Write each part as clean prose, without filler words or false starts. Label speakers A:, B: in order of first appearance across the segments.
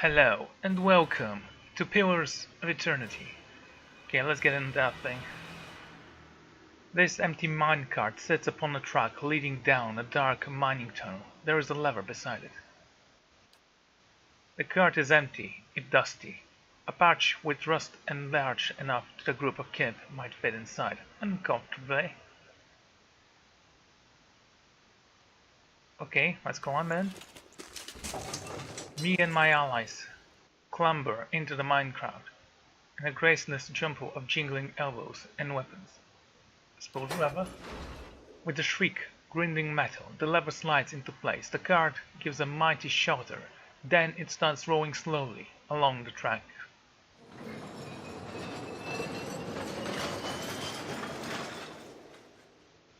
A: Hello and welcome to Pillars of Eternity. Okay, let's get into that thing. This empty minecart sits upon a track leading down a dark mining tunnel. There is a lever beside it. The cart is empty, if dusty. A patch with rust and large enough that a group of kids might fit inside uncomfortably. Okay, let's go on then. Me and my allies clamber into the minecart in a graceless jumble of jingling elbows and weapons. Suppose lever. With a shriek, grinding metal, the lever slides into place. The cart gives a mighty shudder. Then it starts rolling slowly along the track.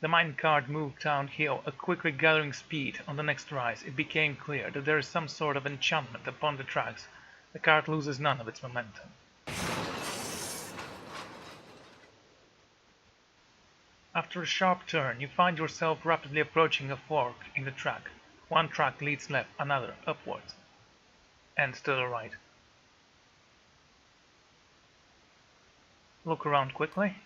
A: The minecart moved downhill at quickly gathering speed. On the next rise, it became clear that there is some sort of enchantment upon the tracks. The cart loses none of its momentum. After a sharp turn, you find yourself rapidly approaching a fork in the track. One track leads left, another upwards, and to the right. Look around quickly.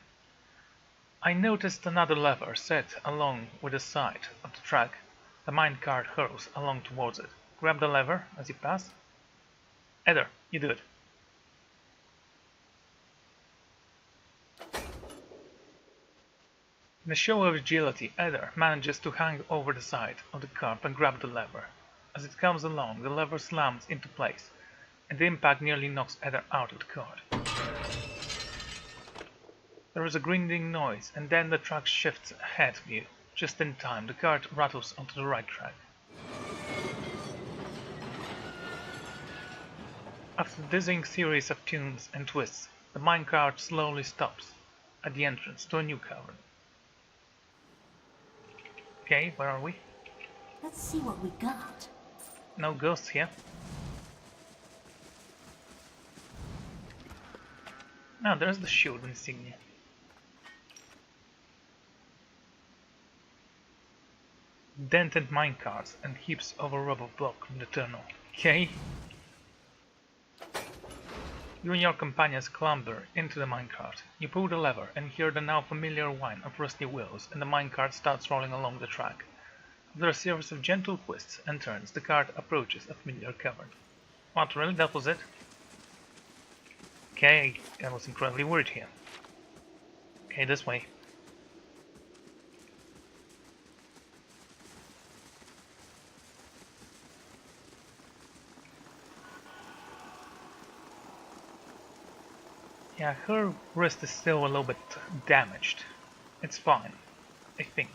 A: I noticed another lever set along with the side of the track. The minecart hurls along towards it. Grab the lever as you pass. Eder, you do it. In a show of agility, Eder manages to hang over the side of the cart and grab the lever. As it comes along, the lever slams into place, and the impact nearly knocks Eder out of the cart. There is a grinding noise, and then the track shifts ahead of you. Just in time, the cart rattles onto the right track. After a dizzying series of turns and twists, the minecart slowly stops at the entrance to a new cavern. Okay, where are we?
B: Let's see what we got.
A: No ghosts here. Now there's the shield insignia. Dented minecarts and heaps of a rubble block in the tunnel. Okay. You and your companions clamber into the minecart. You pull the lever and hear the now familiar whine of rusty wheels, and the minecart starts rolling along the track. After a series of gentle twists and turns, the cart approaches a familiar cavern. What, really? That was it? Okay, that was incredibly weird here. Okay, this way. Yeah, her wrist is still a little bit damaged. It's fine, I think.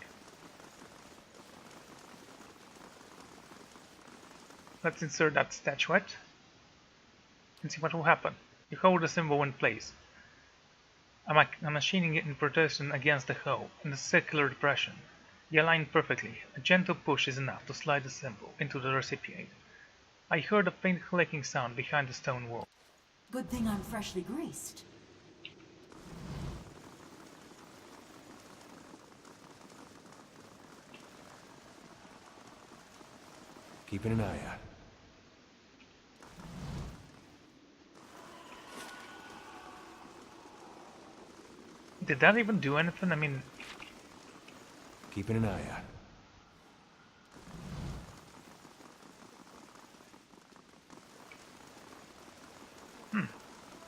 A: Let's insert that statuette and see what will happen. You hold the symbol in place. I'm machining it in protection against the hull in the circular depression. You align perfectly. A gentle push is enough to slide the symbol into the recipient. I heard a faint clicking sound behind the stone wall.
B: Good thing I'm freshly greased.
C: Keeping an eye out.
A: Did that even do anything? I mean...
C: Keeping an eye out.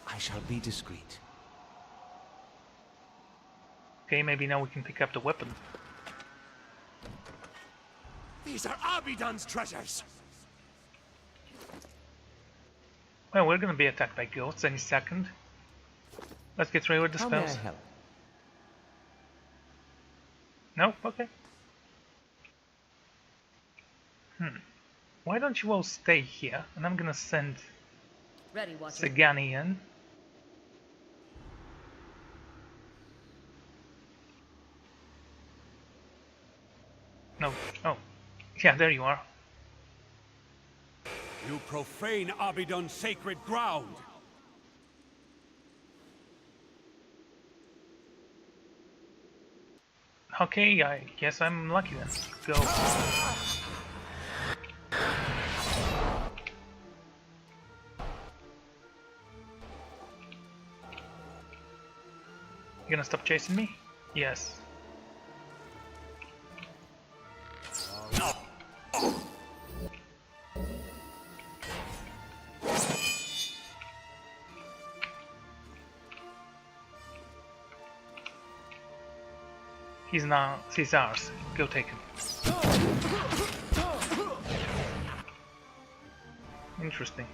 C: I shall be discreet.
A: Okay, maybe now we can pick up the weapon.
D: These are Abidon's treasures!
A: Well, we're gonna be attacked by ghosts any second. Let's get ready with the
C: How may I
A: spells.
C: help?
A: No? Okay. Why don't you all stay here? And I'm gonna send
B: Ready, Watcher.
A: Sagani in. No. Oh. Yeah, there you are.
D: You profane Abidon's sacred ground!
A: Okay, I guess I'm lucky then. Go. You gonna stop chasing me? Yes. He's ours. Go take him. Interesting.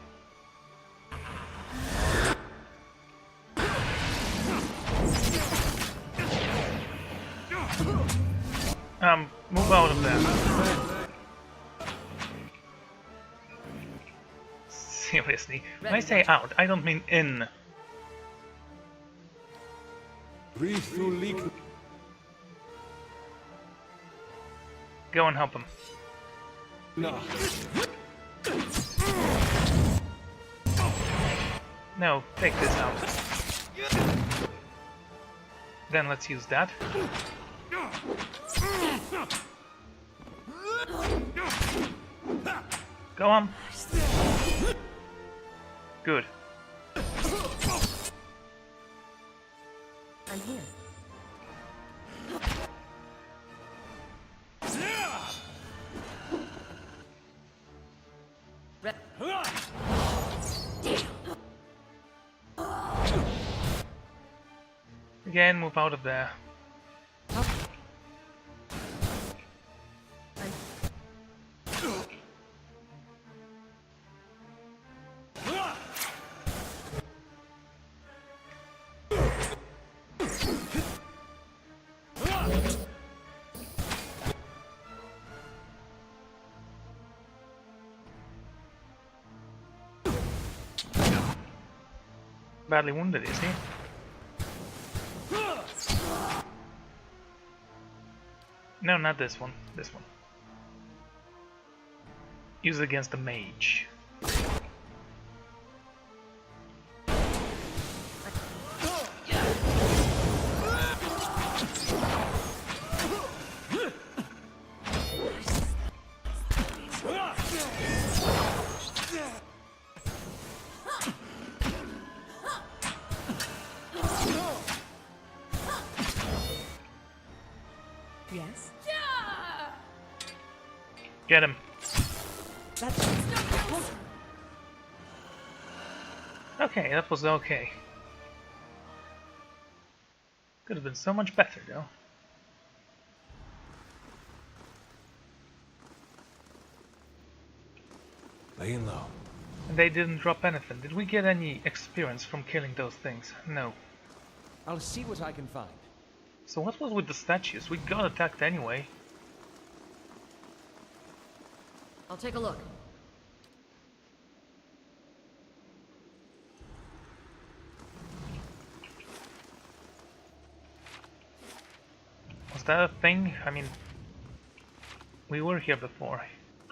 A: Move out of there. Seriously, when I say out, I don't mean in.
C: Breathe through leak.
A: Go and help him.
C: No.
A: No, take this out. Then let's use that. Go on. Good.
B: I'm here.
A: Again, move out of there. Badly wounded, is he? No, not this one. This one. Use it against the mage.
B: Yes?
A: Get him. Okay, that was okay. Could have been so much better, though.
C: Laying low.
A: And they didn't drop anything. Did we get any experience from killing those things? No.
C: I'll see what I can find.
A: So what was with the statues? We got attacked anyway.
B: I'll take a look.
A: Was that a thing? I mean, we were here before.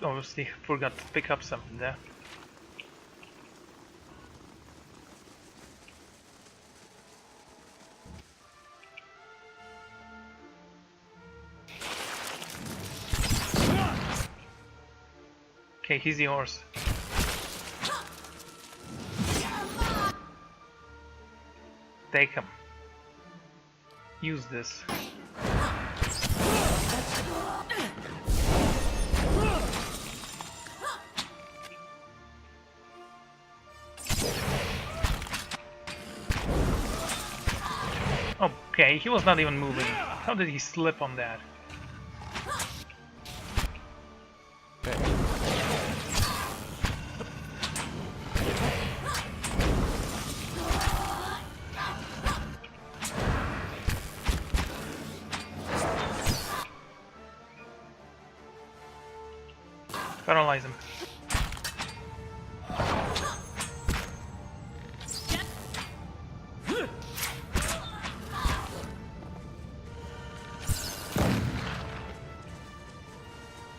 A: Obviously forgot to pick up something there. Okay, he's yours. Take him. Use this. Okay, he was not even moving. How did he slip on that? Paralyze him.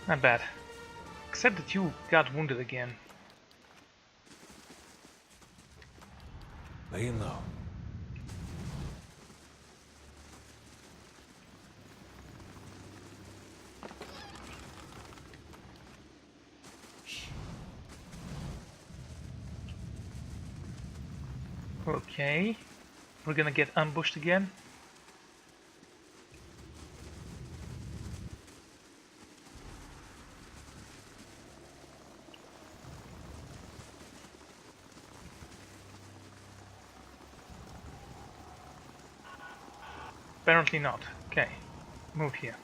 A: Not bad. Except that you got wounded again.
C: Laying low.
A: Okay. We're gonna get ambushed again. Apparently not. Okay, move here.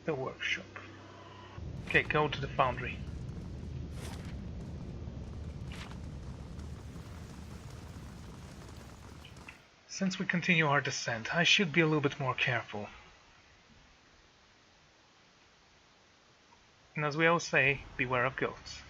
A: The workshop. Okay, go to the foundry. Since we continue our descent, I should be a little bit more careful. And as we always say, beware of ghosts.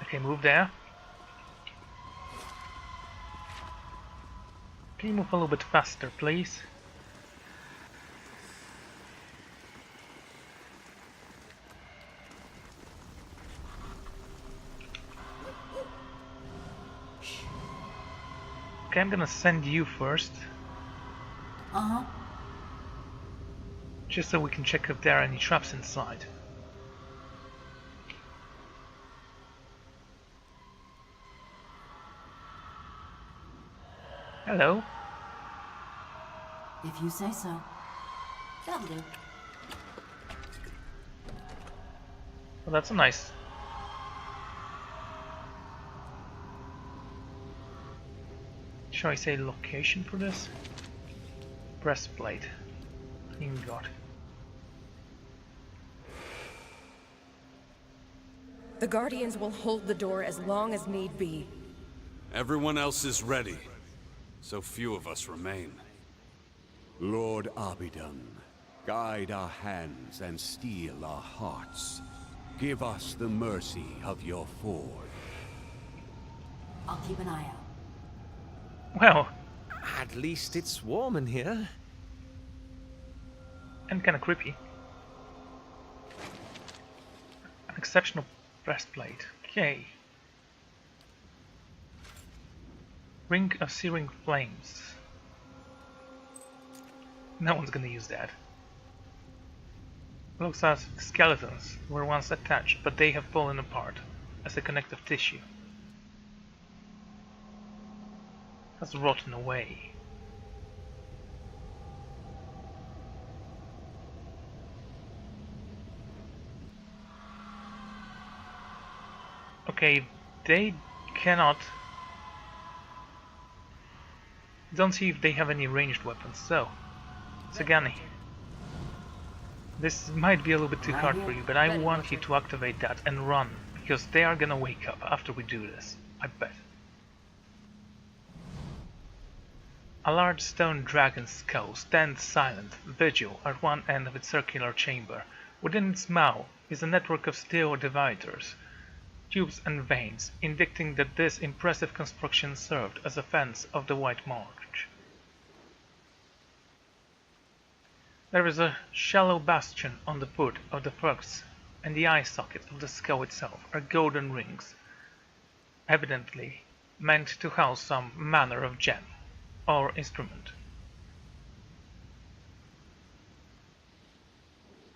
A: Okay, move there. Can you move a little bit faster, please? Okay, I'm gonna send you first.
B: Uh-huh.
A: Just so we can check if there are any traps inside. Hello.
B: If you say so. That'll do.
A: Well, that's a nice. Shall I say location for this? Breastplate. Ingot.
E: The Guardians will hold the door as long as need be.
D: Everyone else is ready. So few of us remain.
C: Lord Abidon, guide our hands and steel our hearts. Give us the mercy of your forge.
B: I'll keep an eye out.
A: Well,
F: At least it's warm in here.
A: and kinda creepy. An exceptional breastplate. Okay. Ring of searing flames. No one's gonna use that. Looks as if the skeletons were once attached, but they have fallen apart as a connective tissue. Has rotten away. Okay, they cannot. Don't see if they have any ranged weapons, so Sagani. This might be a little bit too hard for you, but I want you to activate that and run, because they are gonna wake up after we do this, I bet. A large stone dragon's skull stands silent, vigil at one end of its circular chamber. Within its mouth is a network of steel dividers, tubes and veins, indicating that this impressive construction served as a fence of the White March. There is a shallow bastion on the foot of the crux, and the eye socket of the skull itself are golden rings, evidently meant to house some manner of gem or instrument.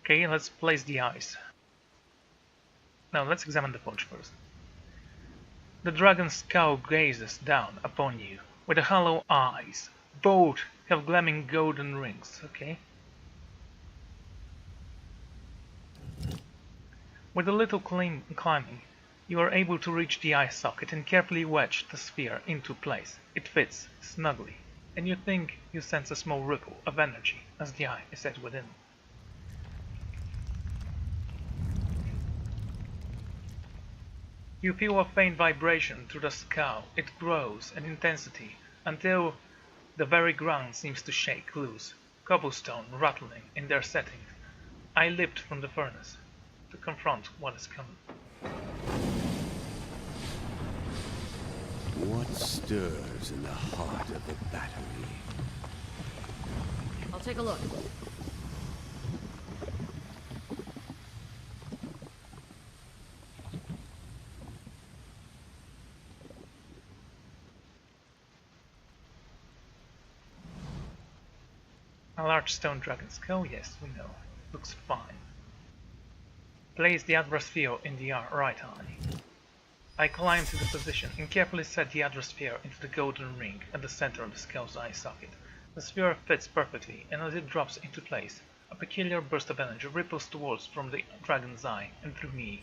A: Okay, let's place the eyes. Now let's examine the forge first. The dragon's skull gazes down upon you with the hollow eyes. Both have gleaming golden rings, okay? With a little climbing, you are able to reach the eye socket and carefully wedge the sphere into place. It fits snugly, and you think you sense a small ripple of energy as the eye is set within. You feel a faint vibration through the skull. It grows in intensity until the very ground seems to shake loose, cobblestone rattling in their setting. I leapt from the furnace to confront what is coming.
C: What stirs in the heart of the battery?
B: I'll take a look.
A: A large stone dragon skull? Yes, we know. Looks fine. Place the Adversphere in the right eye. I climb to the position and carefully set the Adversphere into the golden ring at the center of the skull's eye socket. The sphere fits perfectly, and as it drops into place, a peculiar burst of energy ripples towards from the dragon's eye and through me.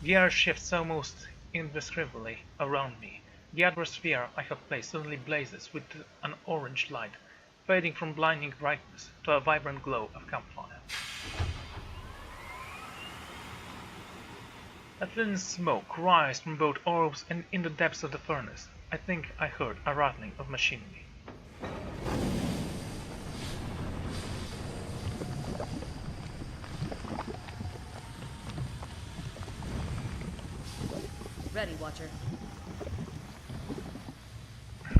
A: The air shifts almost indescribably around me. The Adversphere I have placed suddenly blazes with an orange light, fading from blinding brightness to a vibrant glow of campfire. A thin smoke rises from both orbs, and in the depths of the furnace, I think I heard a rattling of machinery.
E: Ready, Watcher.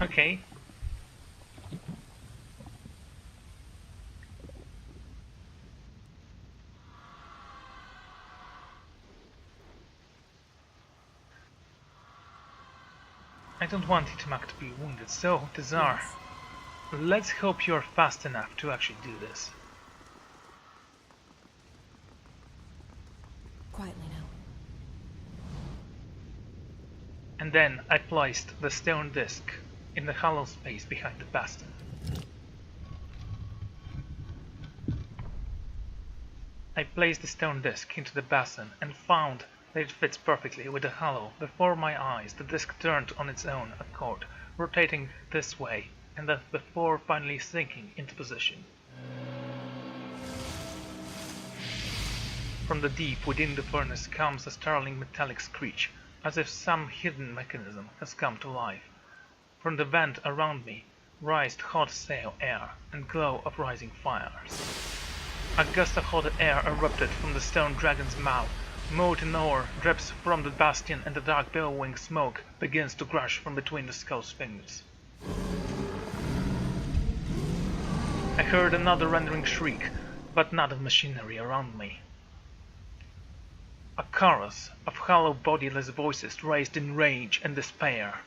A: Okay. I don't want Itamak to be wounded, so, Tazar,
B: Yes.
A: let's hope you're fast enough to actually do this.
B: Quietly now.
A: And then I placed the stone disc in the hollow space behind the bastion. I placed the stone disc into the basin and found that it fits perfectly with the hollow. Before my eyes, the disc turned on its own accord, rotating this way and that before finally sinking into position. From the deep within the furnace comes a startling metallic screech, as if some hidden mechanism has come to life. From the vent around me rised hot stale air and glow of rising fires. A gust of hot air erupted from the stone dragon's mouth. Molten ore drips from the bastion, and the dark billowing smoke begins to gush from between the skull's fingers. I heard another rending shriek, but not of machinery around me. A chorus of hollow bodiless voices raised in rage and despair.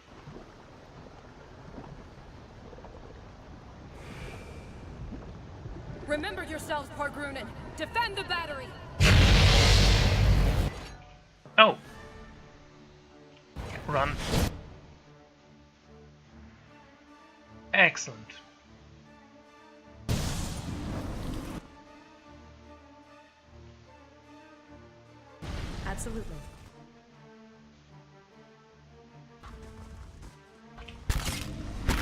E: Remember yourselves, Pargrunen! Defend the battery!
A: Oh! Run. Excellent.
E: Absolutely.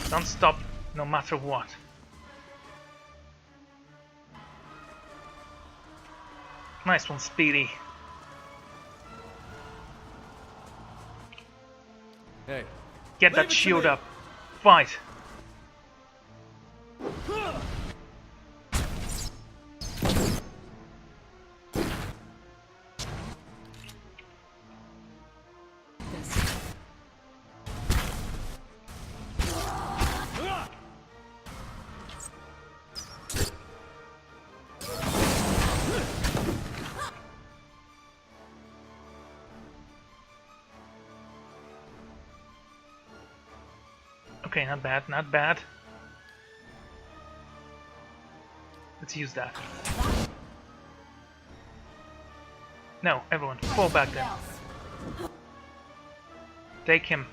A: Don't stop, no matter what. Nice one, Speedy.
F: Hey,
A: Get that shield up. Fight. Okay, not bad, not bad. Let's use that. No, everyone, fall back then. Take him.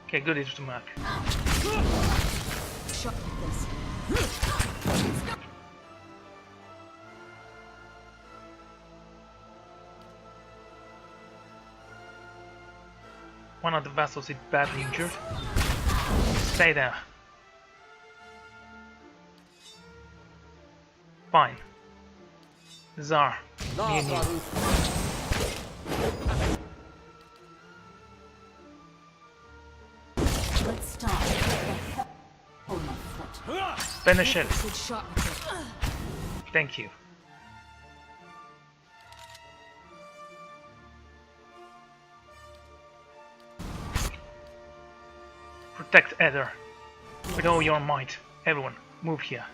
A: Okay, good to mark.
B: Shot like this.
A: One of the vessels is badly injured. Stay there. Fine. Tsar, me and you.
B: Let's stop. Hold my foot.
A: Finish it.
B: Good shot like this.
A: Thank you. Protect Ether with all your might. Everyone, move here.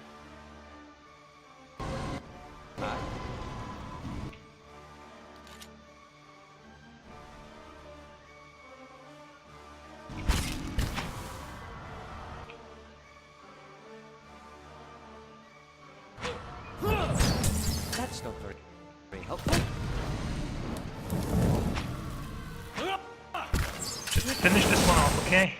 F: That's not very helpful.
A: Just finish this one off, okay?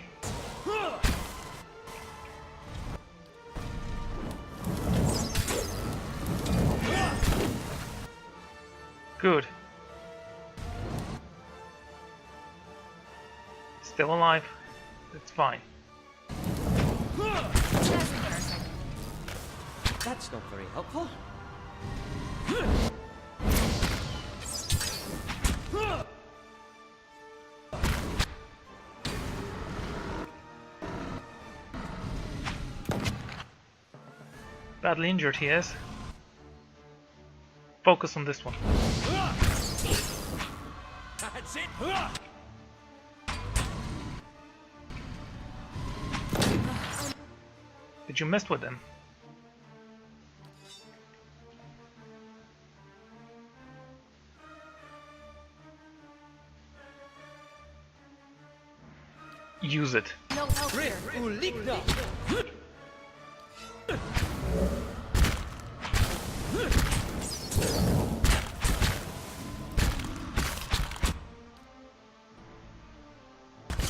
A: Good. Still alive. That's fine.
F: That's not very helpful.
A: Badly injured he is. Focus on this one.
F: That's it.
A: Did you mess with him? Use it.
B: No help here.
F: Uligna.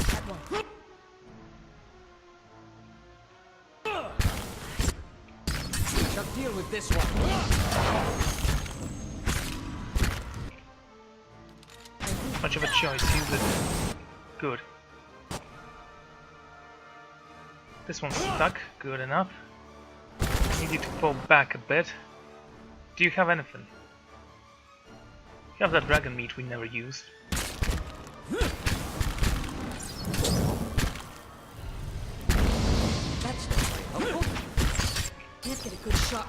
B: That one.
F: Shall deal with this one.
A: Much of a choice. Use it. Good. This one's stuck. Good enough. Need you to fall back a bit. Do you have anything? You have that dragon meat we never used.
F: That's not very helpful.
B: Can't get a good shot.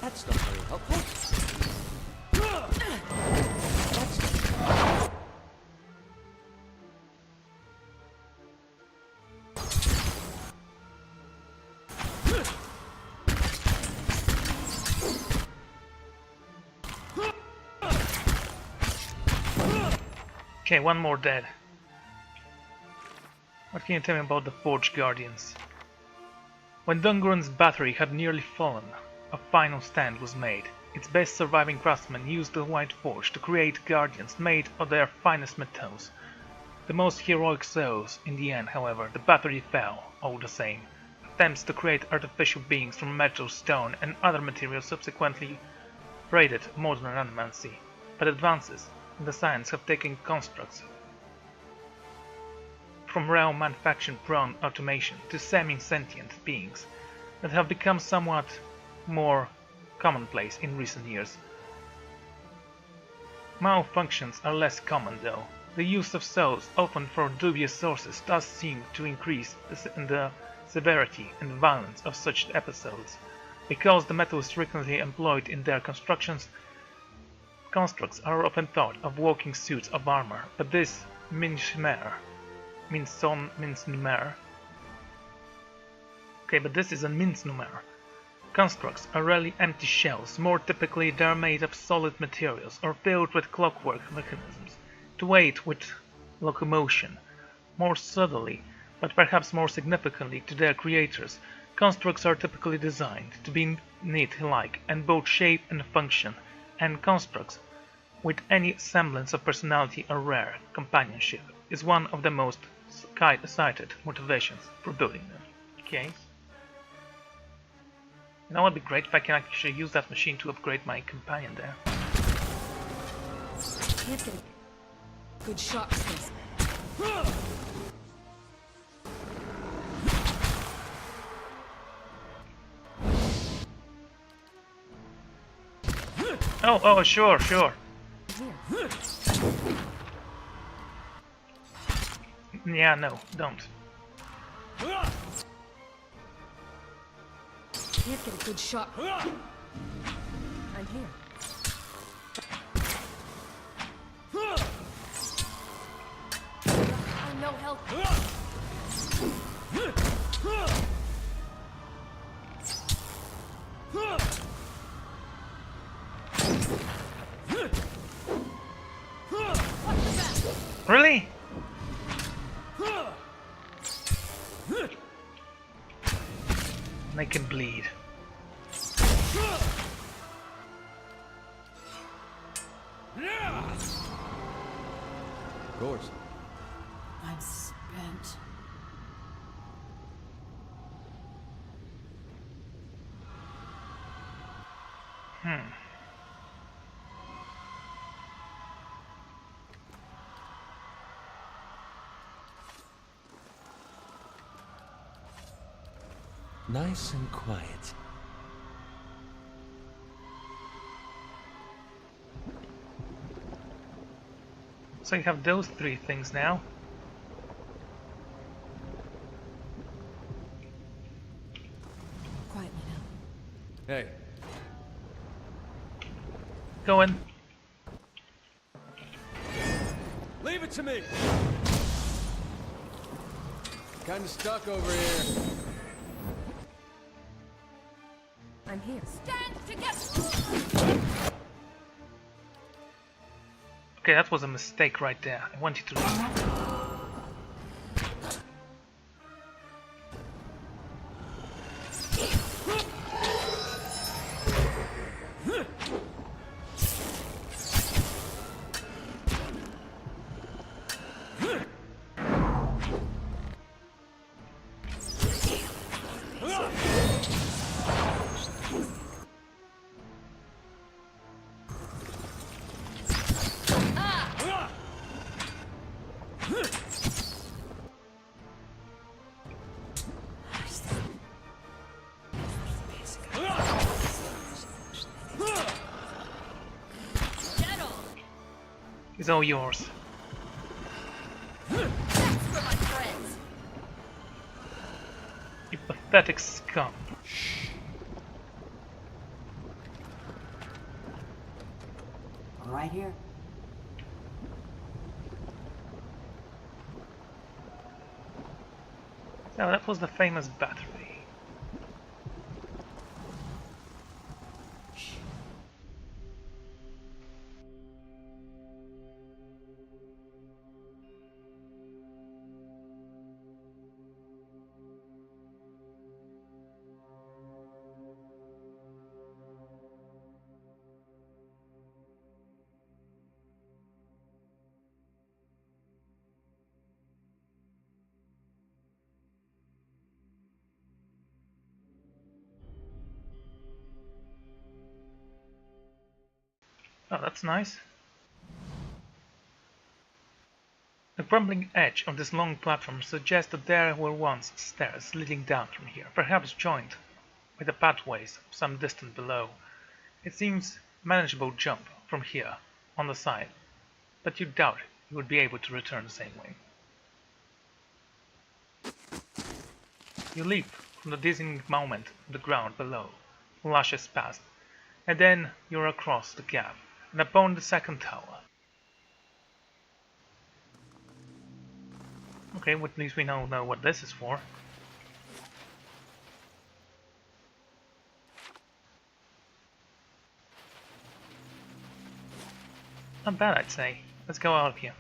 F: That's not very helpful. That's not
A: Okay, one more dead. What can you tell me about the Forge Guardians? When Dungrun's battery had nearly fallen, a final stand was made. Its best surviving craftsmen used the White Forge to create guardians made of their finest metals. The most heroic souls. In the end, however, the battery fell, all the same. Attempts to create artificial beings from metal, stone, and other materials subsequently raided modern animancy, but advances in the science have taken constructs from raw manufacturing-prone automation to semi-sentient beings that have become somewhat more commonplace in recent years. Malfunctions are less common though. The use of souls, often for dubious sources, does seem to increase the severity and violence of such episodes. Because the metal is frequently employed in their constructions, constructs are often thought of walking suits of armor, but this is a misnomer. Constructs are rarely empty shells. More typically, they are made of solid materials or filled with clockwork mechanisms to aid with locomotion. More subtly, but perhaps more significantly to their creators, constructs are typically designed to be neat-like in both shape and function, and constructs with any semblance of personality or rare companionship is one of the most cited motivations for building them. Okay. You know what would be great if I can actually use that machine to upgrade my companion there.
B: Can't get a good shot with this.
A: Oh, sure.
B: Here.
A: Yeah, no, don't.
B: Can't get a good shot. I'm here. I'm no help.
A: Really? Make him bleed.
F: Of course.
B: I'm spent.
F: Nice and quiet.
A: So you have those three things now.
B: Quietly now.
F: Hey,
A: Go in.
F: leave it to me. Kinda stuck over here.
E: I'm here.
B: Stand together!
A: Okay, that was a mistake right there. I want you to leave. It's all yours.
B: That's for my friends.
A: You pathetic scum.
G: Right here.
A: So that was the famous battery. Oh, that's nice. The crumbling edge of this long platform suggests that there were once stairs leading down from here, perhaps joined with the pathways some distance below. It seems manageable jump from here on the side, but you doubt you would be able to return the same way. You leap from the dizzying moment on the ground below, flashes past, and then you're across the gap and upon the second tower. Okay, at least we now know what this is for. Not bad, I'd say. Let's go out of here.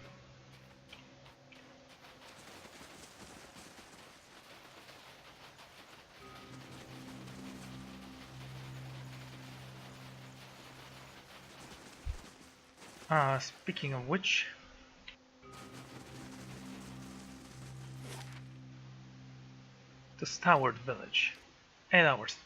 A: Speaking of which, the Stoward village. 8 hours.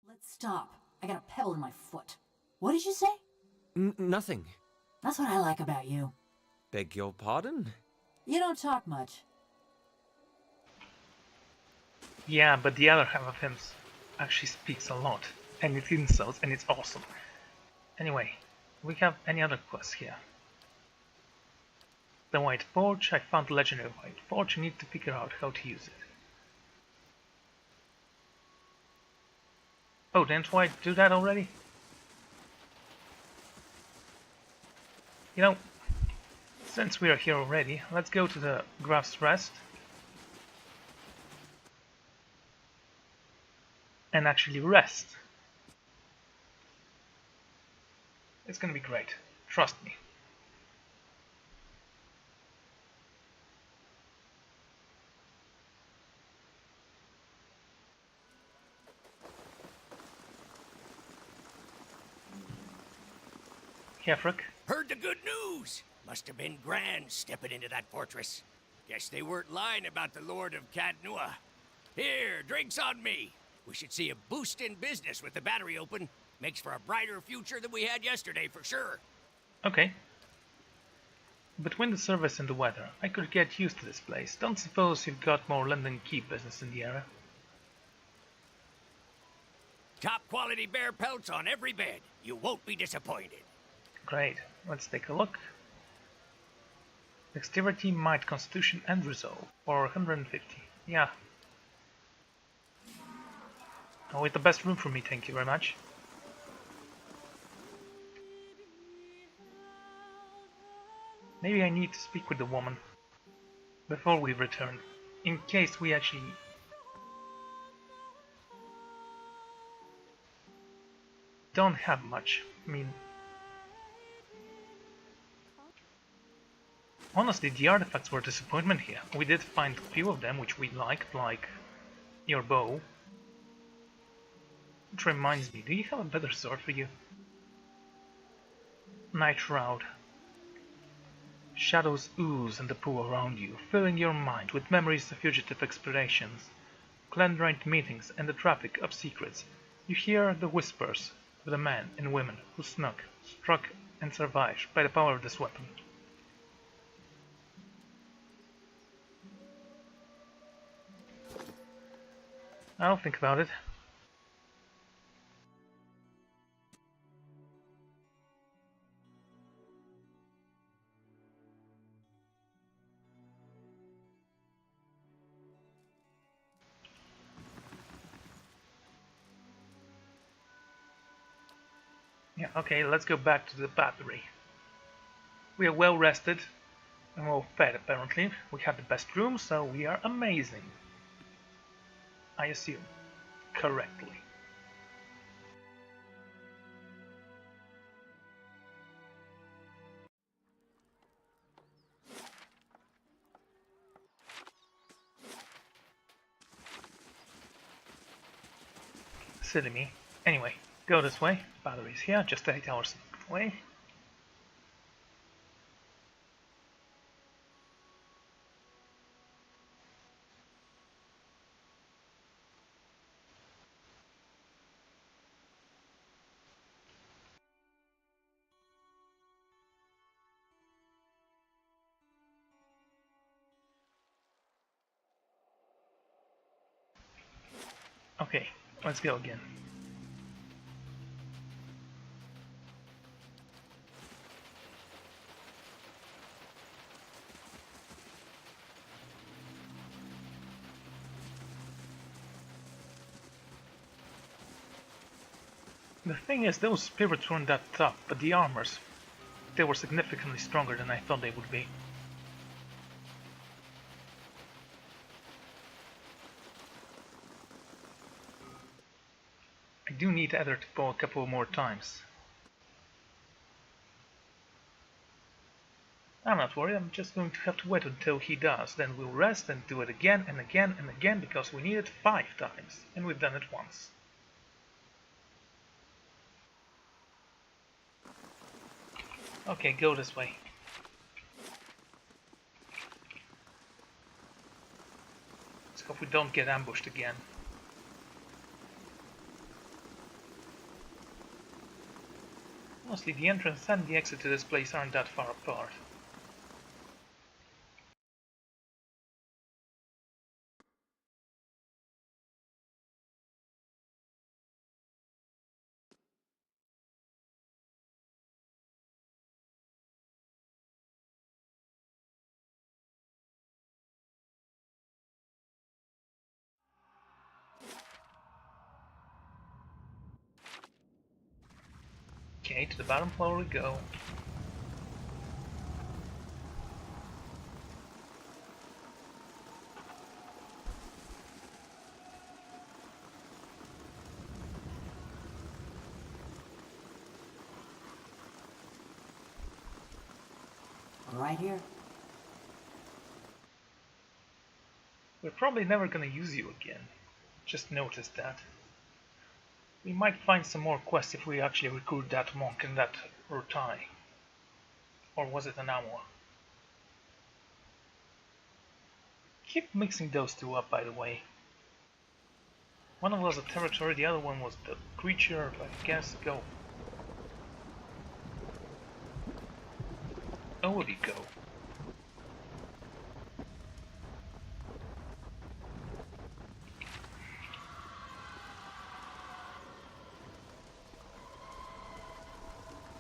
G: Let's stop. I got a pebble in my foot. What did you say?
F: Nothing.
G: That's what I like about you.
F: Beg your pardon?
G: You don't talk much.
A: Yeah, but the other half of him actually speaks a lot, and it insults, and it's awesome. Anyway, we have any other quests here? The White Forge. I found the legendary White Forge. You need to figure out how to use it. Oh, didn't I do that already? You know, since we are here already, let's go to the Graf's Rest and actually rest. It's gonna be great. Trust me. Kefrik.
H: Heard the good news. Must have been grand stepping into that fortress. Guess they weren't lying about the Lord of Cadnua. Here, drinks on me. We should see a boost in business with the battery open. Makes for a brighter future than we had yesterday, for sure.
A: Okay. Between the service and the weather, I could get used to this place. Don't suppose you've got more London Keep business in the area?
H: Top quality bear pelts on every bed. You won't be disappointed.
A: Great. Let's take a look. Dexterity, Might, Constitution, and Resolve. Or 150. Yeah. Oh, with the best room for me, thank you very much. Maybe I need to speak with the woman before we return, in case we actually don't have much. I mean, honestly, the artifacts were a disappointment here. We did find a few of them which we liked, like your bow. Which reminds me, do you have a better sword for you? Night Shroud. Shadows ooze and the pool around you, filling your mind with memories of fugitive explorations, clan-ranked meetings, and the traffic of secrets. You hear the whispers of the men and women who snuck, struck, and survived by the power of this weapon. I'll think about it. Yeah, okay, let's go back to the battery. We are well rested and well fed apparently. We have the best room, so we are amazing. I assume. Correctly. Silly me. Anyway, go this way. Battery's here, just 8 hours away. Okay, let's go again. The thing is, those spirits weren't that tough, but the armors, they were significantly stronger than I thought they would be. I do need Ether to fall a couple more times. I'm not worried, I'm just going to have to wait until he does, then we'll rest and do it again and again and again because we need it 5 times, and we've done it once. Okay, go this way. Let's hope we don't get ambushed again. Honestly, the entrance and the exit to this place aren't that far apart. Okay, to the bottom floor we go.
G: Right here.
A: We're probably never gonna use you again. Just noticed that. We might find some more quests if we actually recruit that monk and that Rotai. Or was it an Amor? Keep mixing those two up, by the way. One was a territory, the other one was the creature, but I guess go. Oh, would he go?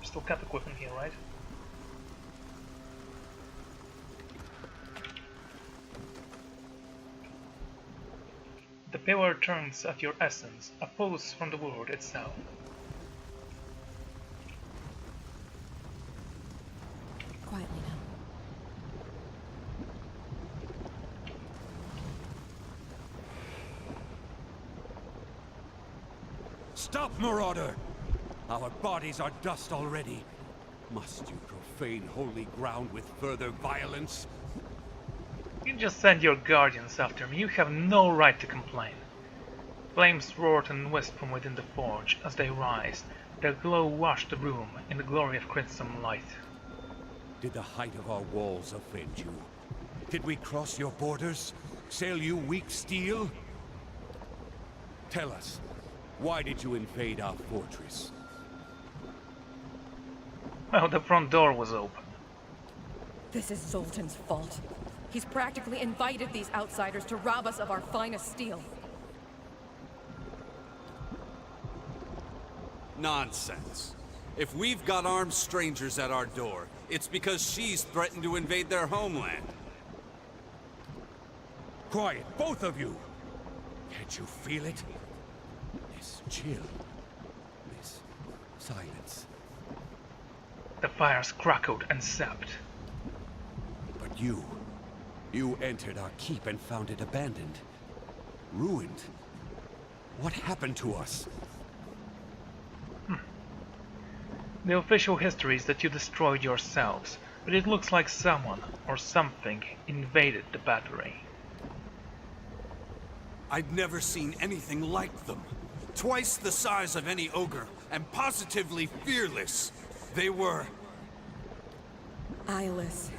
A: Still got equipment here, right? The pillar turns at your essence, a pulse from the world itself.
E: Quietly now.
C: Stop, Marauder! Our bodies are dust already. Must you profane holy ground with further violence?
A: You just send your guardians after me, you have no right to complain. Flames roared and whisked from within the forge as they rise. Their glow washed the room in the glory of crimson light.
C: Did the height of our walls offend you? Did we cross your borders? Sail you weak steel? Tell us, why did you invade our fortress?
A: Well, the front door was open.
E: This is Zoltan's fault. He's practically invited these outsiders to rob us of our finest steel.
D: Nonsense. If we've got armed strangers at our door, it's because she's threatened to invade their homeland.
C: Quiet, both of you! Can't you feel it? This chill. This silence.
A: The fires crackled and sapped.
C: But you entered our keep and found it abandoned. Ruined. What happened to us?
A: The official history is that you destroyed yourselves, but it looks like someone or something invaded the battery.
D: I'd never seen anything like them. Twice the size of any ogre, and positively fearless. They were...
E: Eyeless.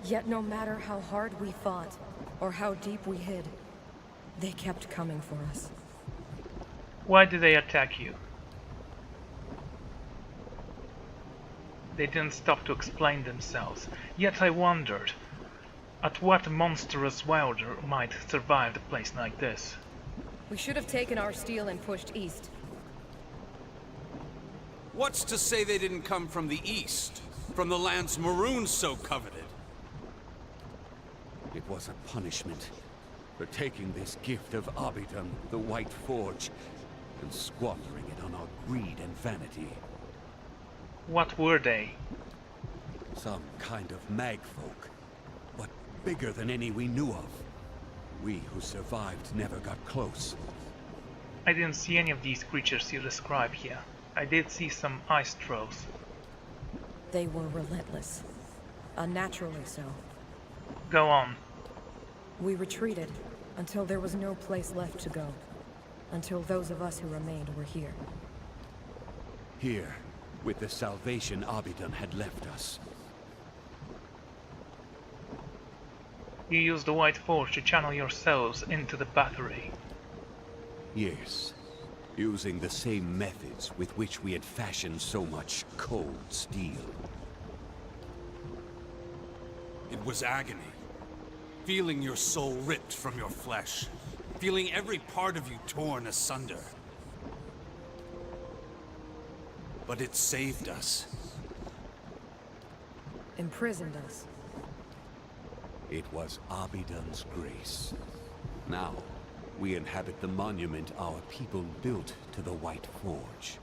E: Yet no matter how hard we fought, or how deep we hid, they kept coming for us.
A: Why did they attack you? They didn't stop to explain themselves, yet I wondered, at what monstrous wilder might survive a place like this?
E: We should have taken our steel and pushed east.
D: What's to say they didn't come from the east? From the lands Maroon so coveted?
C: It was a punishment for taking this gift of Abidan, the White Forge, and squandering it on our greed and vanity.
A: What were they?
C: Some kind of magfolk, but bigger than any we knew of. We who survived never got close.
A: I didn't see any of these creatures you describe here. I did see some ice trolls.
E: They were relentless. Unnaturally so.
A: Go on.
E: We retreated until there was no place left to go. Until those of us who remained were here.
C: Here, with the salvation Abidan had left us.
A: You used the White Forge to channel yourselves into the battery.
C: Yes, using the same methods with which we had fashioned so much cold steel.
D: It was agony. Feeling your soul ripped from your flesh. Feeling every part of you torn asunder. But it saved us.
E: Imprisoned us.
C: It was Abidan's grace. Now, we inhabit the monument our people built to the White Forge.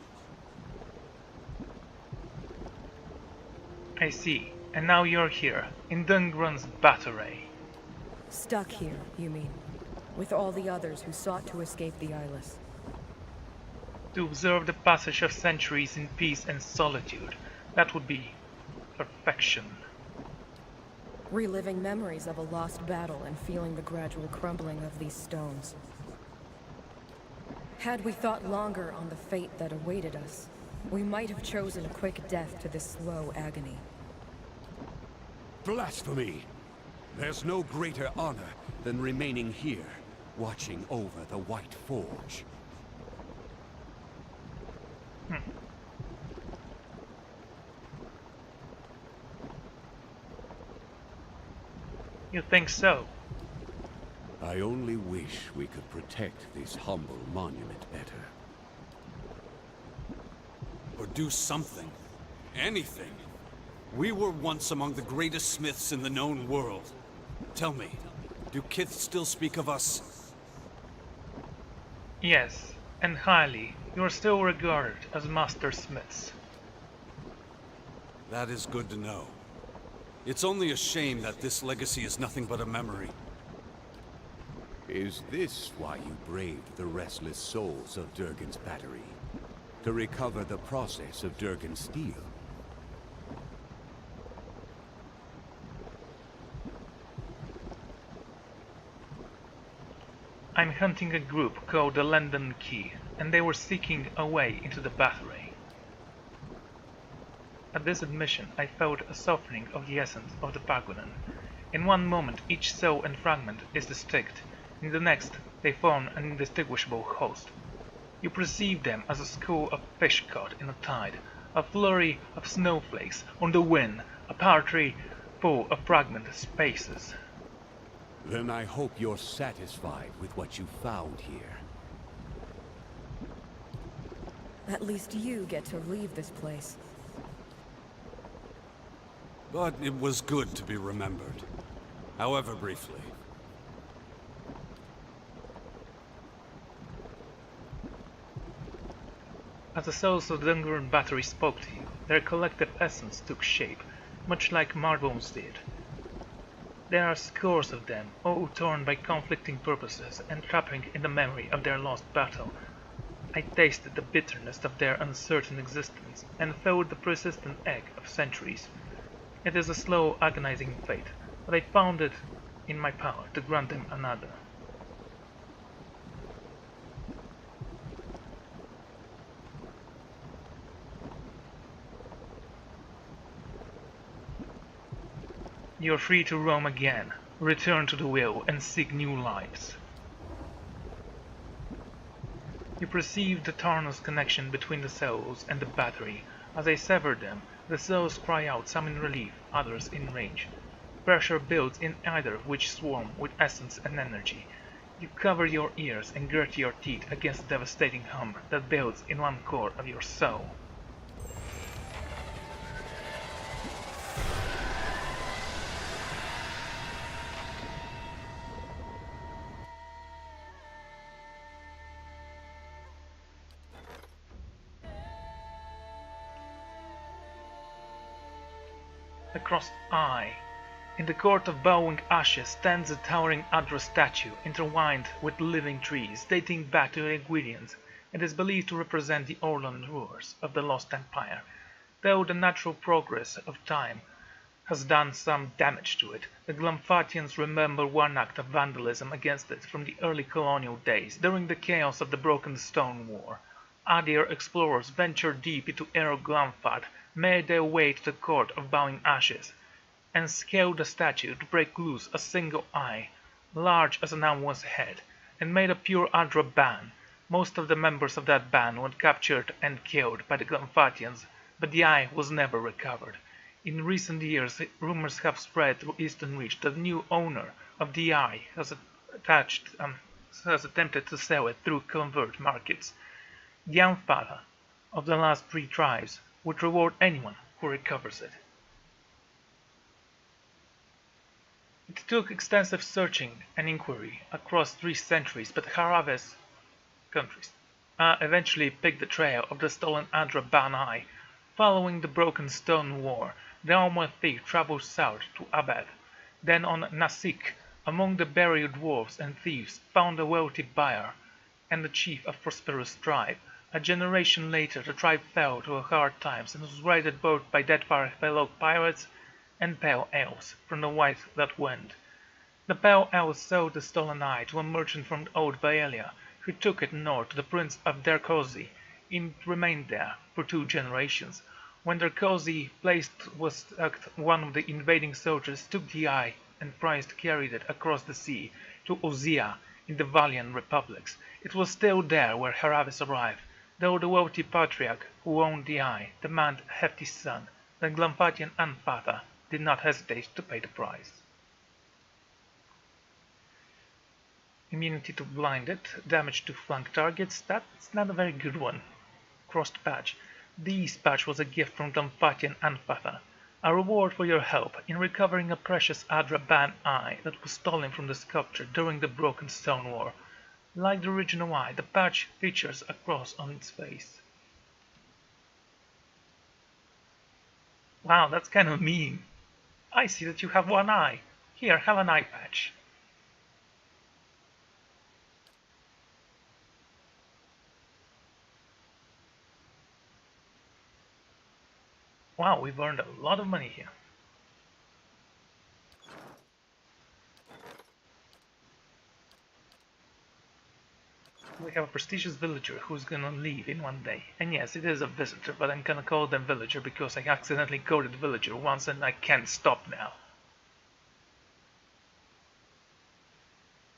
A: I see. And now you're here, in Dungrun's battery.
E: Stuck here, you mean? With all the others who sought to escape the Eyeless.
A: To observe the passage of centuries in peace and solitude. That would be perfection.
E: Reliving memories of a lost battle and feeling the gradual crumbling of these stones. Had we thought longer on the fate that awaited us, we might have chosen a quick death to this slow agony.
C: Blasphemy! There's no greater honor than remaining here, watching over the White Forge.
A: You think so?
C: I only wish we could protect this humble monument better.
D: Or do something. Anything. We were once among the greatest smiths in the known world. Tell me, do Kith still speak of us?
A: Yes, and highly. You are still regarded as master smiths.
D: That is good to know. It's only a shame that this legacy is nothing but a memory.
C: Is this why you braved the restless souls of Durgan's battery? To recover the process of Durgan's steel?
A: I'm hunting a group called the London Key, and they were seeking a way into the battery. At this admission, I felt a softening of the essence of the Pagodan. In one moment each soul and fragment is distinct, in the next they form an indistinguishable host. You perceive them as a school of fish caught in a tide, a flurry of snowflakes on the wind, a party full of fragmented spaces.
C: Then I hope you're satisfied with what you found here.
E: At least you get to leave this place.
D: But it was good to be remembered. However briefly.
A: As the souls of the Dungeon Battery spoke to you, their collective essence took shape, much like Marbone's did. There are scores of them, all torn by conflicting purposes and trapping in the memory of their lost battle. I tasted the bitterness of their uncertain existence, and felt the persistent ache of centuries. It is a slow, agonizing fate, but I found it in my power to grant them another. You are free to roam again, return to the will, and seek new lives. You perceive the Tarnus connection between the souls and the battery. As I sever them, the souls cry out, some in relief, others in rage. Pressure builds in either, which swarm with essence and energy. You cover your ears and grit your teeth against the devastating hum that builds in one core of your soul. Across I. In the court of bowing ashes stands a towering Adra statue intertwined with living trees dating back to the Egwedians and is believed to represent the Orlan rulers of the Lost Empire. Though the natural progress of time has done some damage to it, the Glamphatians remember one act of vandalism against it from the early colonial days during the chaos of the Broken Stone War. Adir explorers ventured deep into Ero Glamphat, made their way to the court of bowing ashes, and scaled the statue to break loose a single eye, large as an Amwa's head, and made a pure Adra band. Most of the members of that band were captured and killed by the Glamphatians, but the eye was never recovered. In recent years, rumors have spread through Eastern Reach that the new owner of the eye has attempted to sell it through convert markets. The Amphara of the last three tribes would reward anyone who recovers it. It took extensive searching and inquiry across 3 centuries, but Haraves countries eventually picked the trail of the stolen Adra Banai. Following the Broken Stone War, the armored thief travelled south to Abad, then on Nasik, among the buried dwarves and thieves, found a wealthy buyer and the chief of prosperous tribe. A generation later, the tribe fell to hard times and was raided both by dead fellow pirates and pale elves from the White that Went. The pale elves sold the stolen eye to a merchant from old Vaelia, who took it north to the prince of Darkozy. It remained there for 2 generations. When Darkozy was sacked, one of the invading soldiers took the eye and priced carried it across the sea to Ozia in the Valian republics. It was still there where Haravis arrived, though the wealthy patriarch who owned the eye demanded a hefty sum. The Glamphatian Anfather did not hesitate to pay the price. Immunity to blinded, damage to flank targets, that's not a very good one. Crossed patch. This patch was a gift from Glamphatian Anfather, a reward for your help in recovering a precious Adraban eye that was stolen from the sculpture during the Broken Stone War. Like the original eye, the patch features a cross on its face. Wow, that's kind of mean. I see that you have one eye. Here, have an eye patch. Wow, we've earned a lot of money here. We have a prestigious villager who's gonna leave in one day. And yes, it is a visitor, but I'm gonna call them villager because I accidentally coded villager once and I can't stop now.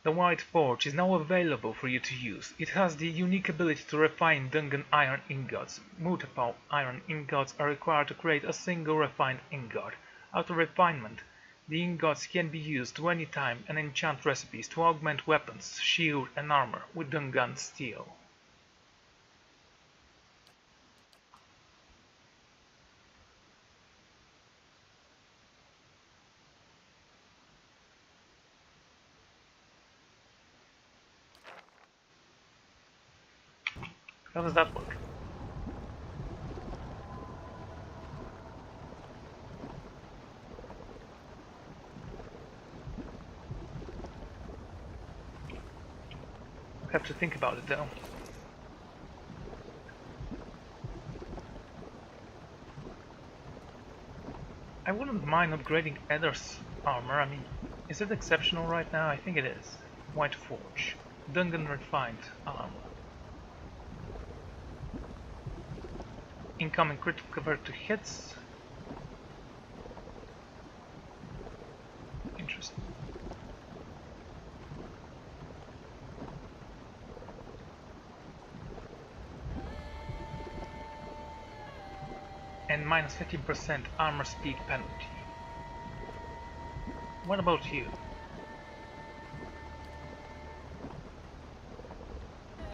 A: The White Forge is now available for you to use. It has the unique ability to refine Dungan iron ingots. Multiple iron ingots are required to create a single refined ingot. After refinement, the ingots can be used to any time and enchant recipes to augment weapons, shield and armor with Dungan steel. How does that work? I have to think about it though. I wouldn't mind upgrading Eddar's armor. I mean, is it exceptional right now? I think it is. White Forge. Dungan refined armor. Incoming critical convert to hits. Interesting. And minus 15% armor speed penalty. What about you?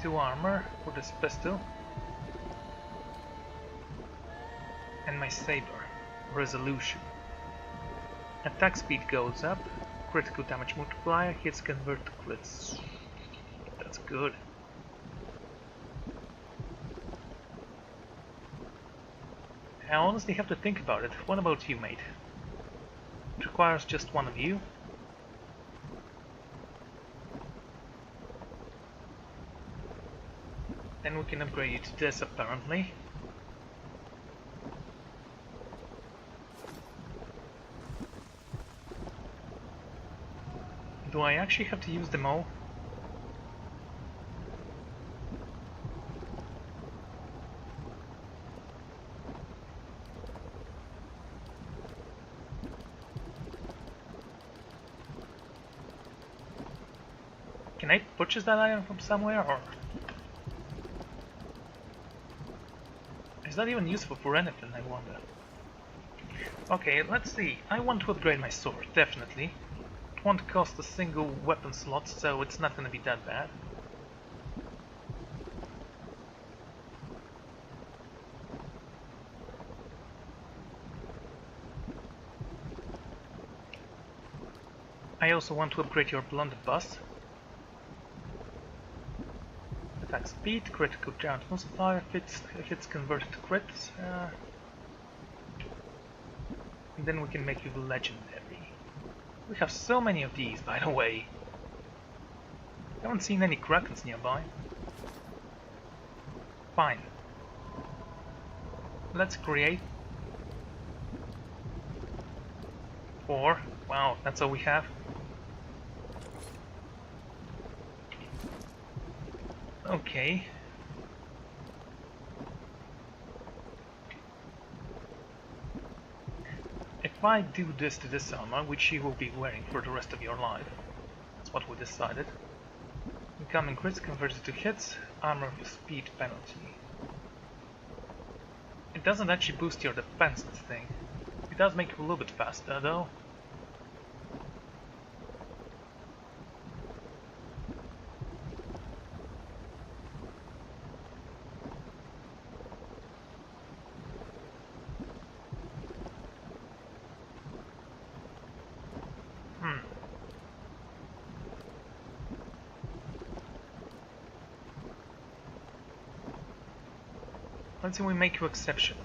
A: 2 armor for this pistol. And my saber, resolution. Attack speed goes up, critical damage multiplier, hits convert to crits. That's good. I honestly have to think about it. What about you, mate? It requires just one of you. Then we can upgrade you to this, apparently. Do I actually have to use them all? Can I purchase that item from somewhere, or is that even useful for anything, I wonder? Okay, let's see. I want to upgrade my sword, definitely. It won't cost a single weapon slot, so it's not gonna be that bad. I also want to upgrade your blunderbuss. Attack speed, critical chance multiplier, hits converted to crits. and then we can make you legendary. We have so many of these, by the way. Haven't seen any krakens nearby. Fine. Let's create 4. Wow, that's all we have. Okay. If I do this to this armor, which you will be wearing for the rest of your life, that's what we decided. Incoming crits converted to hits, armor speed penalty. It doesn't actually boost your defense, this thing. It does make you a little bit faster, though. Let's see, we make you exceptional.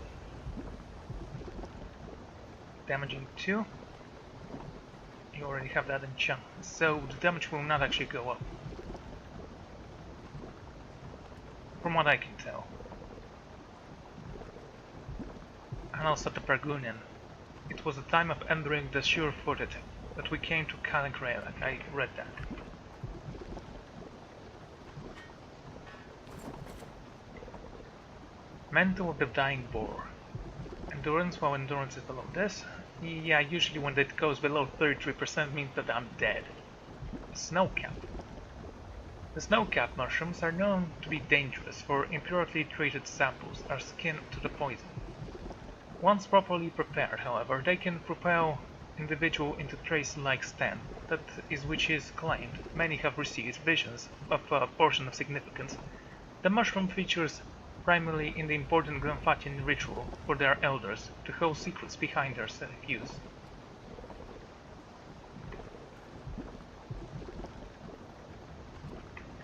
A: Damaging 2. You already have that enchantment, so the damage will not actually go up. From what I can tell. And also the Pergunian. It was a time of entering the sure-footed that we came to Kalagrelak. I read that. Mental of the Dying Boar. Endurance, while endurance is below this. Yeah, usually when it goes below 33% means that I'm dead. Snowcap. The snowcap mushrooms are known to be dangerous, for impurely treated samples are skinned to the poison. Once properly prepared, however, they can propel individual into trace-like stand, that is which is claimed. Many have received visions of a portion of significance. The mushroom features primarily in the important Granfatian ritual for their elders to hold secrets behind their use.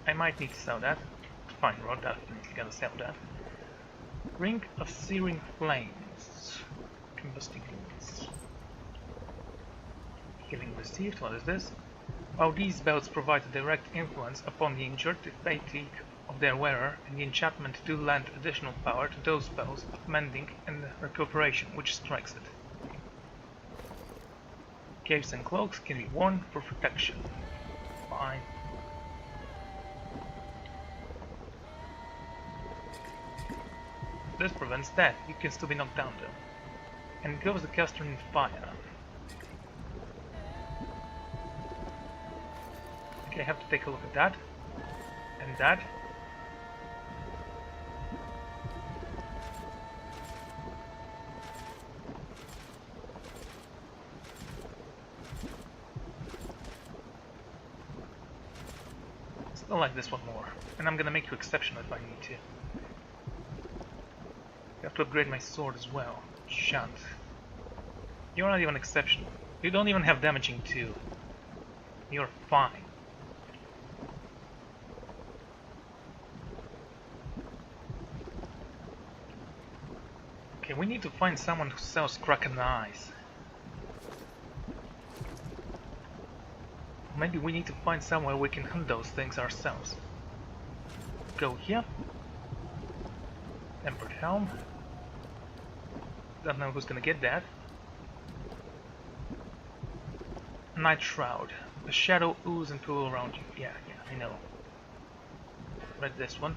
A: I might need to sell that. Fine, we're definitely gonna sell that. Ring of Searing Flames. Combusting units. Healing received, what is this? While these belts provide a direct influence upon the injured, the fatigue of their wearer and the enchantment do lend additional power to those spells of mending and recuperation which strikes it. Caves and cloaks can be worn for protection. Fine. This prevents death, you can still be knocked down though. And goes the caster in fire. Okay, I have to take a look at that. And that. Still like this one more. And I'm gonna make you exceptional if I need to. I have to upgrade my sword as well. Shan't. You're not even exceptional. You don't even have damaging 2. You're fine. Okay, we need to find someone who sells Kraken eyes. Maybe we need to find somewhere we can hunt those things ourselves. Go here. Tempered Helm. Don't know who's gonna get that. Night Shroud. A shadow ooze and pool around you. Yeah, I know. Read this one.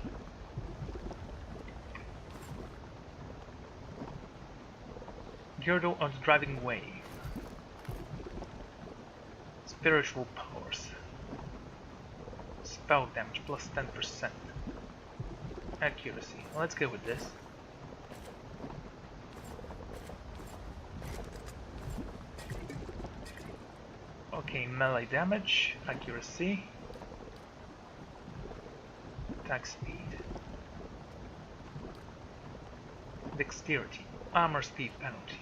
A: Girdle of the Driving Wave. Spiritual powers. Spell damage plus 10%. Accuracy. Well, let's go with this. Okay, melee damage, accuracy, attack speed, dexterity, armor speed penalty.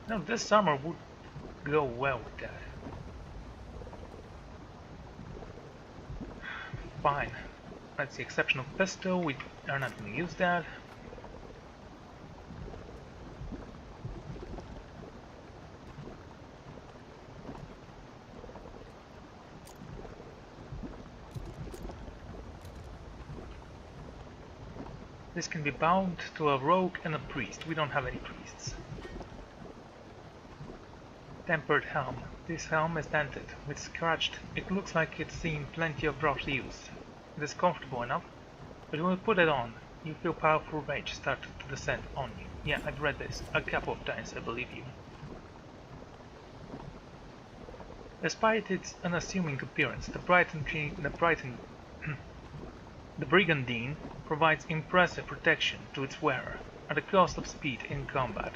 A: No, this armor would go well with that. Fine. Let's see, exceptional pistol, we are not going to use that. This can be bound to a rogue and a priest. We don't have any priests. Tempered helm. This helm is dented, with scratched. It looks like it's seen plenty of rough use. It is comfortable enough, but when you put it on, you feel powerful rage start to descend on you. Yeah, I've read this a couple of times, I believe you. Despite its unassuming appearance, the Brigandine provides impressive protection to its wearer, at the cost of speed in combat.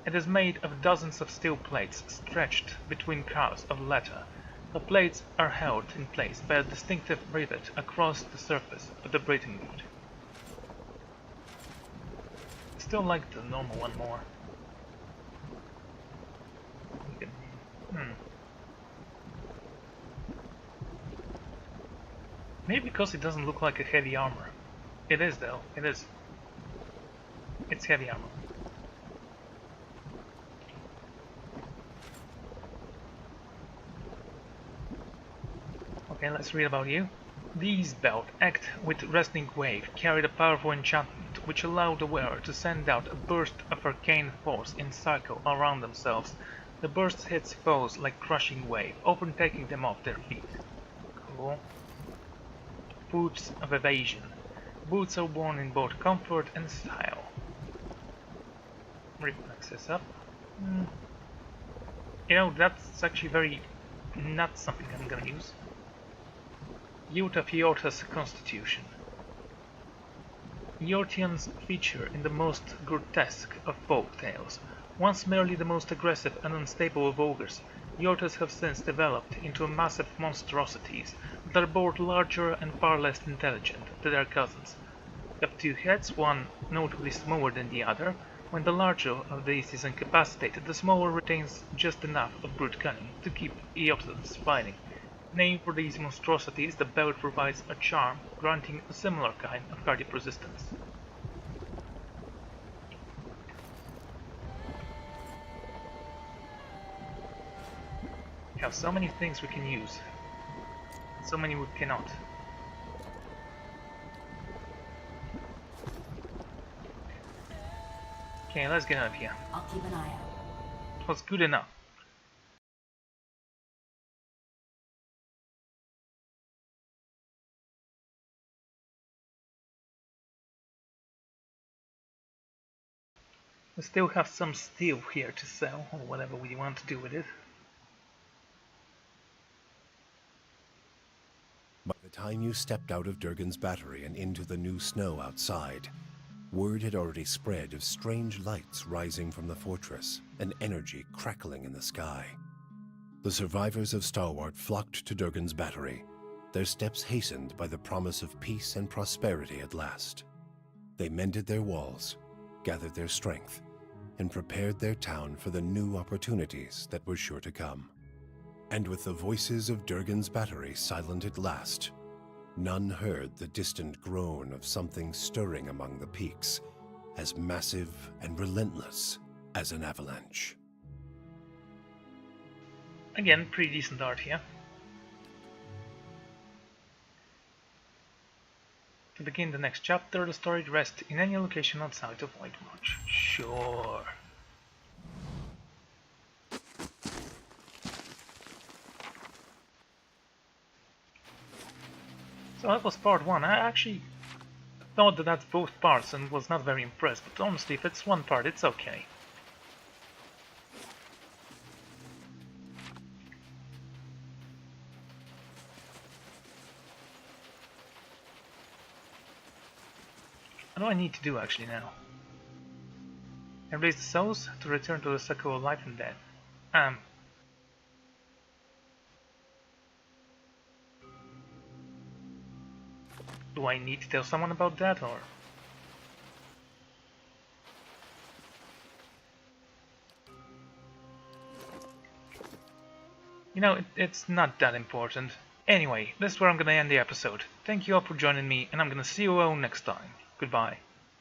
A: It is made of dozens of steel plates stretched between calves of leather. The plates are held in place by a distinctive rivet across the surface of the Brigandine. Still like the normal one more. Maybe because it doesn't look like a heavy armor. It is though, it is. It's heavy armor. Okay, let's read about you. These belts act with Wrestling Wave, carried a powerful enchantment which allowed the wearer to send out a burst of arcane force in cycle around themselves. The burst hits foes like crushing wave, often taking them off their feet. Cool. Boots of Evasion. Boots are worn in both comfort and style. Reflexes up. You know, that's actually very not something I'm gonna use. Youth of Eorta's Constitution. Eortians feature in the most grotesque of folk tales. Once merely the most aggressive and unstable of ogres, Eortas have since developed into massive monstrosities that are both larger and far less intelligent than their cousins. They have two heads, one notably smaller than the other. When the larger of these is incapacitated, the smaller retains just enough of brute cunning to keep Eortas fighting. Named for these monstrosities, the belt provides a charm, granting a similar kind of cardiac resistance. We have so many things we can use, so many we cannot. Okay, let's get out of here.
G: I'll keep an eye out.
A: What's good enough? We still have some steel here to sell, or whatever we want to do with it.
I: By the time you stepped out of Durgan's battery and into the new snow outside, word had already spread of strange lights rising from the fortress, and energy crackling in the sky. The survivors of Starward flocked to Durgan's battery, their steps hastened by the promise of peace and prosperity at last. They mended their walls, gathered their strength, and prepared their town for the new opportunities that were sure to come. And with the voices of Durgan's battery silent at last, none heard the distant groan of something stirring among the peaks, as massive and relentless as an avalanche.
A: Again, pretty decent art here. To begin the next chapter, the story rests in any location outside of White March. Sure. So that was part 1. I actually thought that that's both parts and was not very impressed, but honestly, if it's one part, it's okay. What do I need to do actually now? Embrace the souls to return to the cycle of life and death. Do I need to tell someone about that, or? You know, it's not that important. Anyway, this is where I'm gonna end the episode. Thank you all for joining me, and I'm gonna see you all next time. Goodbye.